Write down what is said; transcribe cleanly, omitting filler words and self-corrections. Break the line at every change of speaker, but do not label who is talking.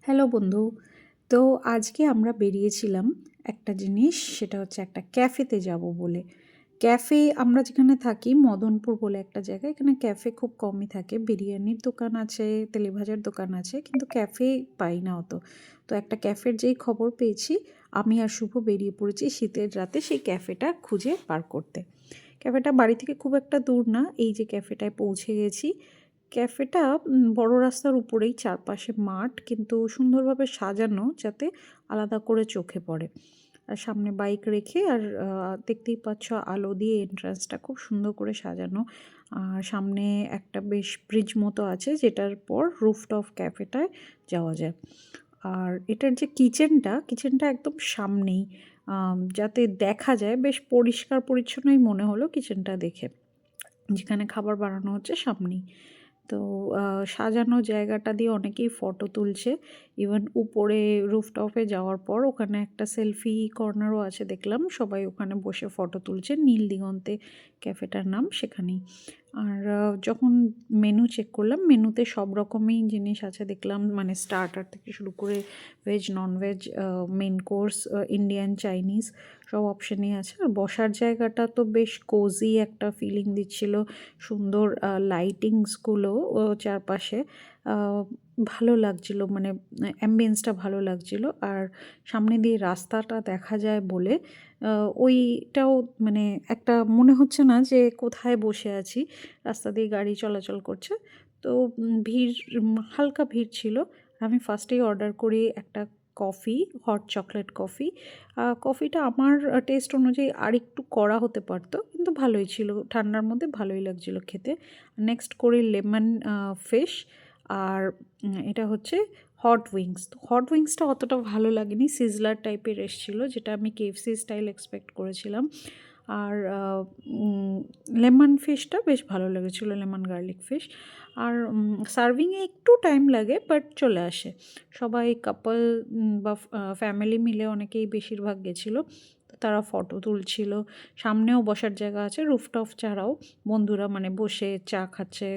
Hello বন্ধু। তো আজকে আমরা বেরিয়েছিলাম একটা জিনিস, সেটা হচ্ছে একটা ক্যাফেতে যাব বলে। ক্যাফে আমরা যেখানে থাকি মদনপুর বলে একটা জায়গা, এখানে ক্যাফে খুব কমই থাকে। বিরিয়ানির দোকান আছে, তেলেভাজার দোকান আছে, কিন্তু ক্যাফে পাই না অত। তো একটা ক্যাফের যেই খবর পেয়েছি, আমি আর শুভ বেরিয়ে পড়েছি শীতের রাতে সেই ক্যাফেটা খুঁজে বার করতে। ক্যাফেটা বাড়ি থেকে খুব একটা দূর না, এই যে ক্যাফেটায় পৌঁছে গেছি। ক্যাফেটা বড় রাস্তার উপরেই, চারপাশে মাঠ, কিন্তু সুন্দরভাবে সাজানো যাতে আলাদা করে চোখে পড়ে। আর সামনে বাইক রেখে, আর দেখতেই পাচ্ছ আলো দিয়ে এন্ট্রান্সটা খুব সুন্দর করে সাজানো। আর সামনে একটা বেশ ব্রিজ মতো আছে, যেটার পর রুফটপ ক্যাফেটায় যাওয়া যায়। আর এটার যে কিচেনটা একদম সামনেই, যাতে দেখা যায়, বেশ পরিষ্কার পরিচ্ছন্নই মনে হলো কিচেনটা দেখে। যেখানে খাবার বানানো হচ্ছে সামনেই। তো সাজানো জায়গাটা দিয়ে অনেকেই ফটো তুলছে। ইভেন উপরে রুফটপে যাওয়ার পর ওখানে একটা সেলফি কর্নারও আছে, দেখলাম সবাই ওখানে বসে ফটো তুলছে। নীল দিগন্তে ক্যাফেটার নাম, সেখানেই। আর যখন মেনু চেক করলাম, মেনুতে সব রকমই জিনিস আছে দেখলাম, মানে স্টার্টার থেকে শুরু করে veg, non veg, main course, Indian, Chinese, সব অপশানই আছে। আর বসার জায়গাটা তো বেশ কোজি একটা ফিলিং দিচ্ছিল। সুন্দর লাইটিংসগুলো চারপাশে ভালো লাগছিল, মানে অ্যাম্বিয়েন্সটা ভালো লাগছিল। আর সামনে দিয়ে রাস্তাটা দেখা যায় বলে ওইটাও, মানে একটা মনে হচ্ছে না যে কোথায় বসে আছি, রাস্তা দিয়ে গাড়ি চলাচল করছে। তো ভিড়, হালকা ভিড় ছিল। আমি ফার্স্টেই অর্ডার করি একটা কফি, হট চকলেট কফি। কফিটা আমার টেস্ট অনুযায়ী আরেকটু কড়া হতে পারতো, কিন্তু ভালোই ছিল, ঠান্ডার মধ্যে ভালোই লাগছিলো খেতে। নেক্সট করি লেমন ফিশ। আর এটা হচ্ছে হট উইংস। তো হট উইংসটা অতটা ভালো লাগেনি, সিজলার টাইপের এসেছিলো, যেটা আমি কেএফসি স্টাইল এক্সপেক্ট করেছিলাম। আর লেমন ফিশটা বেশ ভালো লেগেছিলো, লেমন গার্লিক ফিশ। আর সার্ভিংয়ে একটু টাইম লাগে, বাট চলে আসে। সবাই কাপল বা ফ্যামিলি মিলে অনেকেই বেশিরভাগ গেছিলো। তো তারা ফটো তুলছিল। সামনেও বসার জায়গা আছে, রুফটপ ছাড়াও বন্ধুরা মানে বসে চা খাচ্ছে।